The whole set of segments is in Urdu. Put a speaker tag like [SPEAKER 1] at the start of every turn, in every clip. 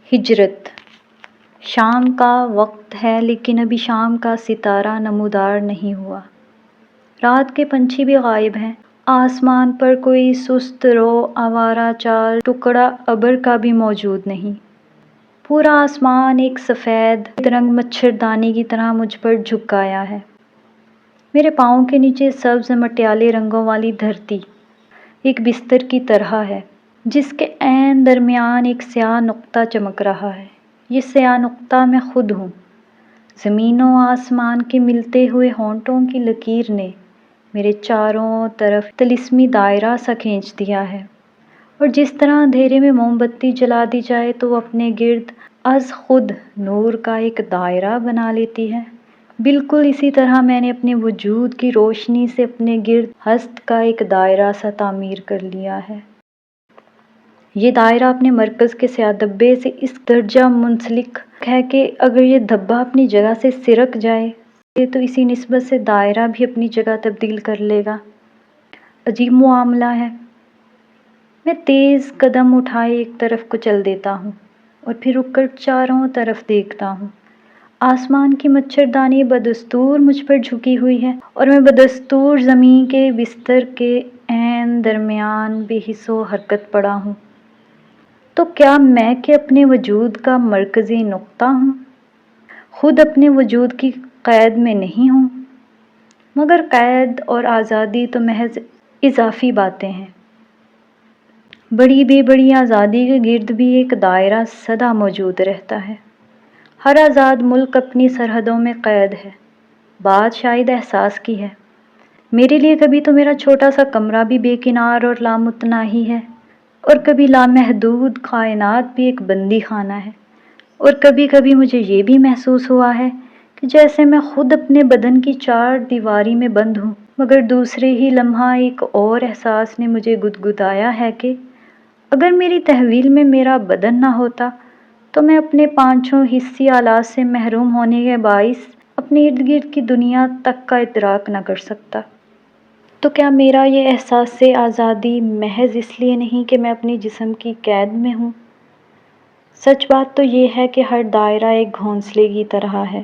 [SPEAKER 1] ہجرت۔ شام کا وقت ہے لیکن ابھی شام کا ستارہ نمودار نہیں ہوا۔ رات کے پنچھی بھی غائب ہیں۔ آسمان پر کوئی سست رو آوارہ چال ٹکڑا ابر کا بھی موجود نہیں۔ پورا آسمان ایک سفید رنگ مچھردانی کی طرح مجھ پر جھکایا ہے۔ میرے پاؤں کے نیچے سبز مٹیالے رنگوں والی دھرتی ایک بستر کی طرح ہے جس کے عین درمیان ایک سیاہ نقطہ چمک رہا ہے۔ یہ سیاہ نقطہ میں خود ہوں۔ زمین و آسمان کے ملتے ہوئے ہونٹوں کی لکیر نے میرے چاروں طرف طلسمی دائرہ سا کھینچ دیا ہے، اور جس طرح اندھیرے میں موم بتی جلا دی جائے تو وہ اپنے گرد از خود نور کا ایک دائرہ بنا لیتی ہے، بالکل اسی طرح میں نے اپنے وجود کی روشنی سے اپنے گرد ہست کا ایک دائرہ سا تعمیر کر لیا ہے۔ یہ دائرہ اپنے مرکز کے سیاہ دھبے سے اس درجہ منسلک ہے کہ اگر یہ دھبا اپنی جگہ سے سرک جائے تو اسی نسبت سے دائرہ بھی اپنی جگہ تبدیل کر لے گا۔ عجیب معاملہ ہے۔ میں تیز قدم اٹھائے ایک طرف کو چل دیتا ہوں اور پھر رک کر چاروں طرف دیکھتا ہوں۔ آسمان کی مچھردانی بدستور مجھ پر جھکی ہوئی ہے اور میں بدستور زمین کے بستر کے عین درمیان بے حس و حرکت پڑا ہوں۔ تو کیا میں کہ اپنے وجود کا مرکزی نقطہ ہوں؟ خود اپنے وجود کی قید میں نہیں ہوں؟ مگر قید اور آزادی تو محض اضافی باتیں ہیں۔ بڑی بے بڑی آزادی کے گرد بھی ایک دائرہ سدا موجود رہتا ہے۔ ہر آزاد ملک اپنی سرحدوں میں قید ہے۔ بات شاید احساس کی ہے۔ میرے لیے کبھی تو میرا چھوٹا سا کمرہ بھی بے کنار اور لامتناہی ہے، اور کبھی لامحدود کائنات بھی ایک بندی خانہ ہے، اور کبھی کبھی مجھے یہ بھی محسوس ہوا ہے کہ جیسے میں خود اپنے بدن کی چار دیواری میں بند ہوں، مگر دوسرے ہی لمحہ ایک اور احساس نے مجھے گدگدایا ہے کہ اگر میری تحویل میں میرا بدن نہ ہوتا تو میں اپنے پانچوں حسی آلات سے محروم ہونے کے باعث اپنے ارد گرد کی دنیا تک کا ادراک نہ کر سکتا۔ تو کیا میرا یہ احساس آزادی محض اس لیے نہیں کہ میں اپنی جسم کی قید میں ہوں؟ سچ بات تو یہ ہے کہ ہر دائرہ ایک گھونسلے کی طرح ہے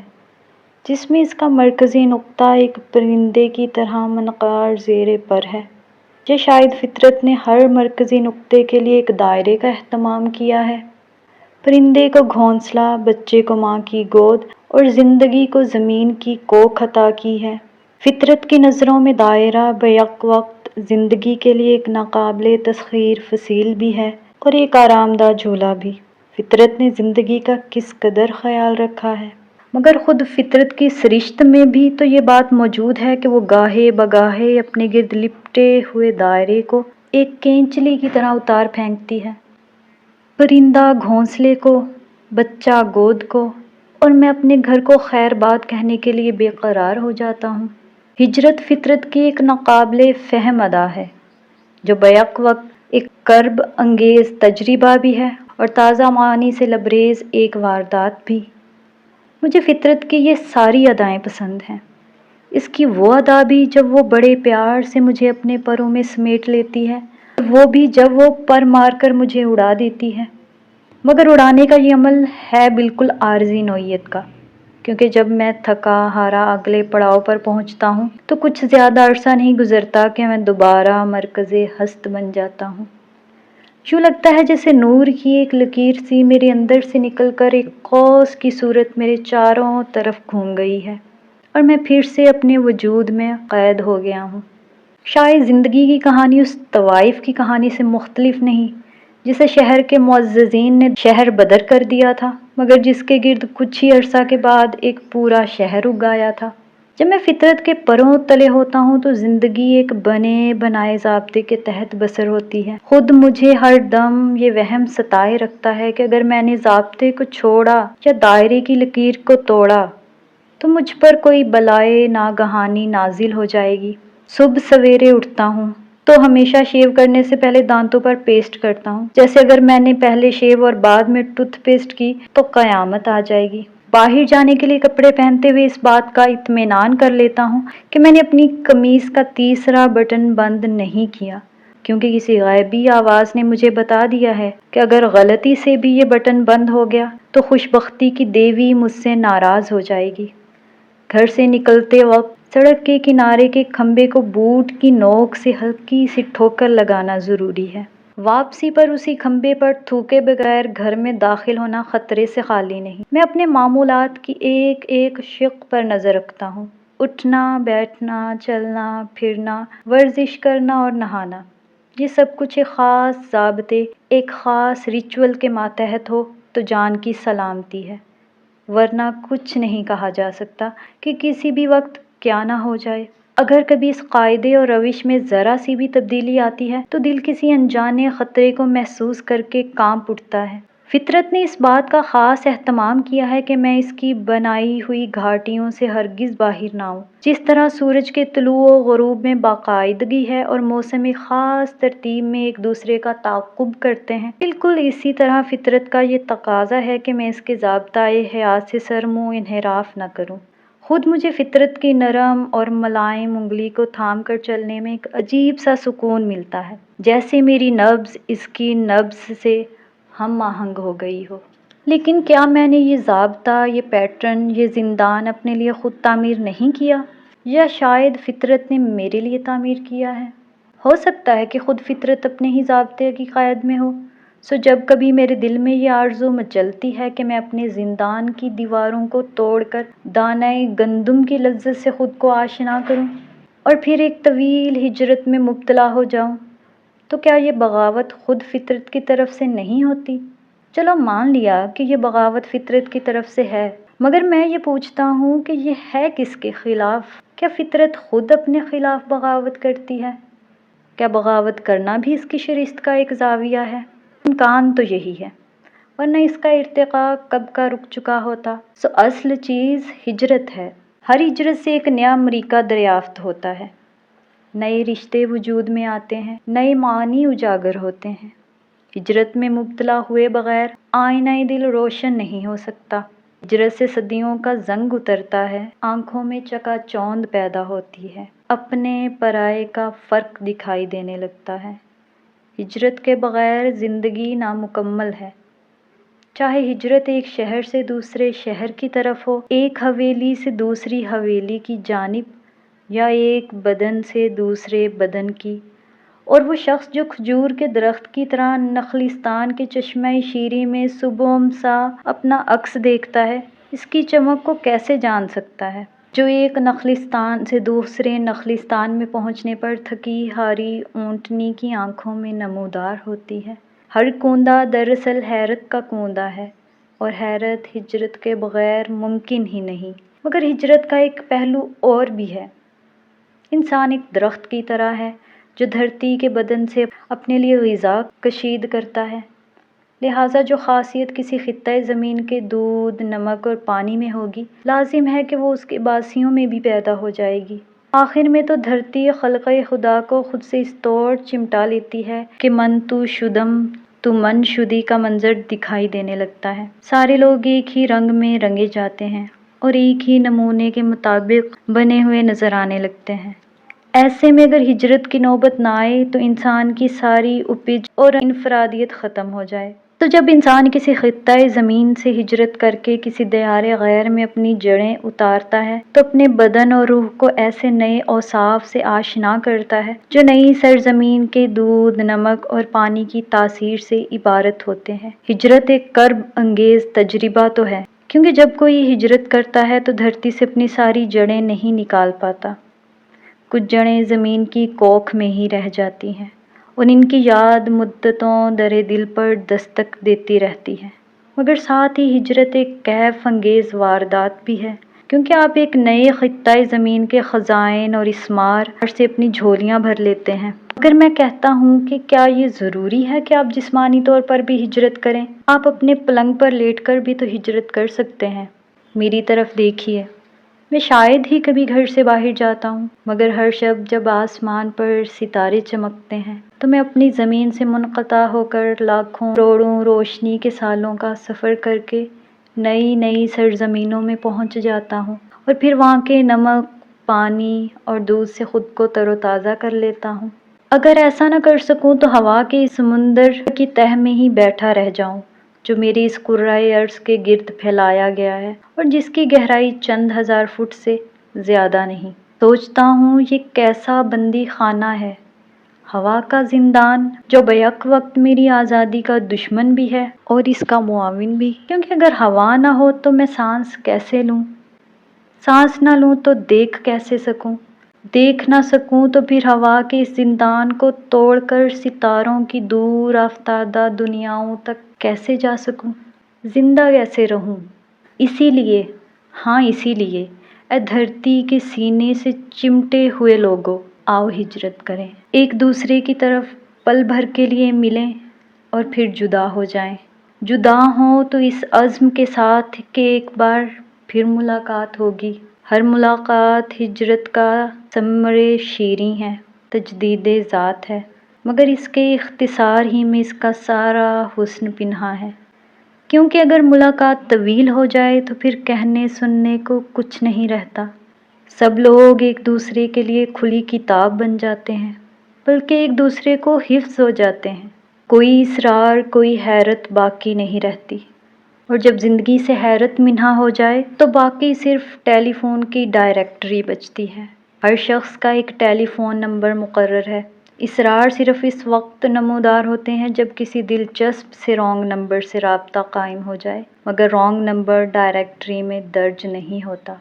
[SPEAKER 1] جس میں اس کا مرکزی نقطہ ایک پرندے کی طرح منقار زیر پر ہے، یا شاید فطرت نے ہر مرکزی نقطے کے لیے ایک دائرے کا اہتمام کیا ہے۔ پرندے کو گھونسلہ، بچے کو ماں کی گود اور زندگی کو زمین کی کوکھ عطا کی ہے۔ فطرت کی نظروں میں دائرہ بیک وقت زندگی کے لیے ایک ناقابل تسخیر فصیل بھی ہے اور ایک آرام دہ جھولا بھی۔ فطرت نے زندگی کا کس قدر خیال رکھا ہے۔ مگر خود فطرت کی سرشت میں بھی تو یہ بات موجود ہے کہ وہ گاہے بگاہے اپنے گرد لپٹے ہوئے دائرے کو ایک کینچلی کی طرح اتار پھینکتی ہے۔ پرندہ گھونسلے کو، بچہ گود کو، اور میں اپنے گھر کو خیر باد کہنے کے لیے بے قرار ہو جاتا ہوں۔ ہجرت فطرت کی ایک ناقابل فہم ادا ہے جو بیک وقت ایک کرب انگیز تجربہ بھی ہے اور تازہ معانی سے لبریز ایک واردات بھی۔ مجھے فطرت کی یہ ساری ادائیں پسند ہیں۔ اس کی وہ ادا بھی جب وہ بڑے پیار سے مجھے اپنے پروں میں سمیٹ لیتی ہے، وہ بھی جب وہ پر مار کر مجھے اڑا دیتی ہے۔ مگر اڑانے کا یہ عمل ہے بالکل عارضی نوعیت کا، کیونکہ جب میں تھکا ہارا اگلے پڑاؤ پر پہنچتا ہوں تو کچھ زیادہ عرصہ نہیں گزرتا کہ میں دوبارہ مرکز ہست بن جاتا ہوں۔ یوں لگتا ہے جیسے نور کی ایک لکیر سی میرے اندر سے نکل کر ایک قوس کی صورت میرے چاروں طرف گھوم گئی ہے اور میں پھر سے اپنے وجود میں قید ہو گیا ہوں۔ شاید زندگی کی کہانی اس طوائف کی کہانی سے مختلف نہیں جسے شہر کے معززین نے شہر بدر کر دیا تھا، مگر جس کے گرد کچھ ہی عرصہ کے بعد ایک پورا شہر اگ آیا تھا۔ جب میں فطرت کے پروں تلے ہوتا ہوں تو زندگی ایک بنے بنائے ضابطے کے تحت بسر ہوتی ہے۔ خود مجھے ہر دم یہ وہم ستائے رکھتا ہے کہ اگر میں نے ضابطے کو چھوڑا یا دائرے کی لکیر کو توڑا تو مجھ پر کوئی بلائے ناگہانی نازل ہو جائے گی۔ صبح سویرے اٹھتا ہوں تو ہمیشہ شیو کرنے سے پہلے دانتوں پر پیسٹ کرتا ہوں، جیسے اگر میں نے پہلے شیو اور بعد میں ٹوتھ پیسٹ کی تو قیامت آ جائے گی۔ باہر جانے کے لیے کپڑے پہنتے ہوئے اس بات کا اطمینان کر لیتا ہوں کہ میں نے اپنی قمیص کا تیسرا بٹن بند نہیں کیا، کیونکہ کسی غیبی آواز نے مجھے بتا دیا ہے کہ اگر غلطی سے بھی یہ بٹن بند ہو گیا تو خوش بختی کی دیوی مجھ سے ناراض ہو جائے گی۔ گھر سے نکلتے وقت سڑک کے کنارے کے کھمبے کو بوٹ کی نوک سے ہلکی سی ٹھوکر لگانا ضروری ہے۔ واپسی پر اسی کھمبے پر تھوکے بغیر گھر میں داخل ہونا خطرے سے خالی نہیں۔ میں اپنے معمولات کی ایک ایک شق پر نظر رکھتا ہوں۔ اٹھنا، بیٹھنا، چلنا پھرنا، ورزش کرنا اور نہانا، یہ سب کچھ ایک خاص ضابطے، ایک خاص ریچول کے ماتحت ہو تو جان کی سلامتی ہے، ورنہ کچھ نہیں کہا جا سکتا کہ کسی بھی وقت کیا نہ ہو جائے۔ اگر کبھی اس قاعدے اور روش میں ذرا سی بھی تبدیلی آتی ہے تو دل کسی انجانے خطرے کو محسوس کر کے کانپ اٹھتا ہے۔ فطرت نے اس بات کا خاص اہتمام کیا ہے کہ میں اس کی بنائی ہوئی گھاٹیوں سے ہرگز باہر نہ آؤں۔ جس طرح سورج کے طلوع و غروب میں باقاعدگی ہے اور موسم خاص ترتیب میں ایک دوسرے کا تعاقب کرتے ہیں، بالکل اسی طرح فطرت کا یہ تقاضا ہے کہ میں اس کے ضابطۂ حیات سے سر منہ انحراف نہ کروں۔ خود مجھے فطرت کی نرم اور ملائم انگلی کو تھام کر چلنے میں ایک عجیب سا سکون ملتا ہے، جیسے میری نبض اس کی نبض سے ہم آہنگ ہو گئی ہو۔ لیکن کیا میں نے یہ ضابطہ، یہ پیٹرن، یہ زندان اپنے لیے خود تعمیر نہیں کیا، یا شاید فطرت نے میرے لیے تعمیر کیا ہے؟ ہو سکتا ہے کہ خود فطرت اپنے ہی ضابطے کی قید میں ہو۔ سو جب کبھی میرے دل میں یہ آرزو مچلتی ہے کہ میں اپنے زندان کی دیواروں کو توڑ کر دانہ گندم کی لذت سے خود کو آشنا کروں اور پھر ایک طویل ہجرت میں مبتلا ہو جاؤں، تو کیا یہ بغاوت خود فطرت کی طرف سے نہیں ہوتی؟ چلو مان لیا کہ یہ بغاوت فطرت کی طرف سے ہے، مگر میں یہ پوچھتا ہوں کہ یہ ہے کس کے خلاف؟ کیا فطرت خود اپنے خلاف بغاوت کرتی ہے؟ کیا بغاوت کرنا بھی اس کی شرست کا ایک زاویہ ہے؟ امکان تو یہی ہے، ورنہ اس کا ارتقاء کب کا رک چکا ہوتا۔ سو اصل چیز ہجرت ہے۔ ہر ہجرت سے ایک نیا امریکہ دریافت ہوتا ہے، نئے رشتے وجود میں آتے ہیں، نئے معنی اجاگر ہوتے ہیں۔ ہجرت میں مبتلا ہوئے بغیر آئینہ دل روشن نہیں ہو سکتا۔ ہجرت سے صدیوں کا زنگ اترتا ہے، آنکھوں میں چکا چوند پیدا ہوتی ہے، اپنے پرائے کا فرق دکھائی دینے لگتا ہے۔ ہجرت کے بغیر زندگی نامکمل ہے، چاہے ہجرت ایک شہر سے دوسرے شہر کی طرف ہو، ایک حویلی سے دوسری حویلی کی جانب، یا ایک بدن سے دوسرے بدن کی۔ اور وہ شخص جو کھجور کے درخت کی طرح نخلستان کے چشمہ شیریں میں صبح مسا اپنا عکس دیکھتا ہے، اس کی چمک کو کیسے جان سکتا ہے؟ جو ایک نخلستان سے دوسرے نخلستان میں پہنچنے پر تھکی ہاری اونٹنی کی آنکھوں میں نمودار ہوتی ہے۔ ہر کوندا دراصل حیرت کا کوندا ہے، اور حیرت ہجرت کے بغیر ممکن ہی نہیں۔ مگر ہجرت کا ایک پہلو اور بھی ہے۔ انسان ایک درخت کی طرح ہے جو دھرتی کے بدن سے اپنے لیے غذا کشید کرتا ہے، لہٰذا جو خاصیت کسی خطۂ زمین کے دودھ، نمک اور پانی میں ہوگی، لازم ہے کہ وہ اس کے باسیوں میں بھی پیدا ہو جائے گی۔ آخر میں تو دھرتی خلقہ خدا کو خود سے اس طور چمٹا لیتی ہے کہ من تو شدم تو من شدی کا منظر دکھائی دینے لگتا ہے۔ سارے لوگ ایک ہی رنگ میں رنگے جاتے ہیں اور ایک ہی نمونے کے مطابق بنے ہوئے نظر آنے لگتے ہیں۔ ایسے میں اگر ہجرت کی نوبت نہ آئے تو انسان کی ساری اپج اور انفرادیت ختم ہو جائے۔ تو جب انسان کسی خطۂ زمین سے ہجرت کر کے کسی دیار غیر میں اپنی جڑیں اتارتا ہے تو اپنے بدن اور روح کو ایسے نئے اوصاف سے آشنا کرتا ہے جو نئی سرزمین کے دودھ، نمک اور پانی کی تاثیر سے عبارت ہوتے ہیں۔ ہجرت ایک کرب انگیز تجربہ تو ہے، کیونکہ جب کوئی ہجرت کرتا ہے تو دھرتی سے اپنی ساری جڑیں نہیں نکال پاتا۔ کچھ جڑیں زمین کی کوکھ میں ہی رہ جاتی ہیں اور ان کی یاد مدتوں در دل پر دستک دیتی رہتی ہے۔ مگر ساتھ ہی ہجرت ایک کیف انگیز واردات بھی ہے، کیونکہ آپ ایک نئے خطۂ زمین کے خزائن اور اسمار سے اپنی جھولیاں بھر لیتے ہیں۔ اگر میں کہتا ہوں کہ کیا یہ ضروری ہے کہ آپ جسمانی طور پر بھی ہجرت کریں؟ آپ اپنے پلنگ پر لیٹ کر بھی تو ہجرت کر سکتے ہیں۔ میری طرف دیکھیے، میں شاید ہی کبھی گھر سے باہر جاتا ہوں، مگر ہر شب جب آسمان پر ستارے چمکتے ہیں تو میں اپنی زمین سے منقطع ہو کر لاکھوں کروڑوں روشنی کے سالوں کا سفر کر کے نئی نئی سرزمینوں میں پہنچ جاتا ہوں اور پھر وہاں کے نمک، پانی اور دودھ سے خود کو تر و تازہ کر لیتا ہوں۔ اگر ایسا نہ کر سکوں تو ہوا کے اس سمندر کی تہ میں ہی بیٹھا رہ جاؤں جو میری اس کرۂ ارض کے گرد پھیلایا گیا ہے اور جس کی گہرائی چند ہزار فٹ سے زیادہ نہیں۔ سوچتا ہوں یہ کیسا بندی خانہ ہے، ہوا کا زندان، جو بیک وقت میری آزادی کا دشمن بھی ہے اور اس کا معاون بھی، کیونکہ اگر ہوا نہ ہو تو میں سانس کیسے لوں؟ سانس نہ لوں تو دیکھ کیسے سکوں؟ دیکھ نہ سکوں تو پھر ہوا کے اس زندان کو توڑ کر ستاروں کی دور افتادہ دنیاؤں تک کیسے جا سکوں؟ زندہ کیسے رہوں؟ اسی لیے، ہاں اسی لیے، اے دھرتی کے سینے سے چمٹے ہوئے لوگوں، آؤ ہجرت کریں، ایک دوسرے کی طرف پل بھر کے لیے ملیں اور پھر جدا ہو جائیں۔ جدا ہوں تو اس عزم کے ساتھ کہ ایک بار پھر ملاقات ہوگی۔ ہر ملاقات ہجرت کا ثمرِ شیریں ہے، تجدید ذات ہے، مگر اس کے اختصار ہی میں اس کا سارا حسن پنہاں ہے۔ کیونکہ اگر ملاقات طویل ہو جائے تو پھر کہنے سننے کو کچھ نہیں رہتا، سب لوگ ایک دوسرے کے لیے کھلی کتاب بن جاتے ہیں، بلکہ ایک دوسرے کو حفظ ہو جاتے ہیں، کوئی اسرار، کوئی حیرت باقی نہیں رہتی، اور جب زندگی سے حیرت منہا ہو جائے تو باقی صرف ٹیلی فون کی ڈائریکٹری بچتی ہے۔ ہر شخص کا ایک ٹیلی فون نمبر مقرر ہے، اسرار صرف اس وقت نمودار ہوتے ہیں جب کسی دلچسپ سے رانگ نمبر سے رابطہ قائم ہو جائے، مگر رانگ نمبر ڈائریکٹری میں درج نہیں ہوتا۔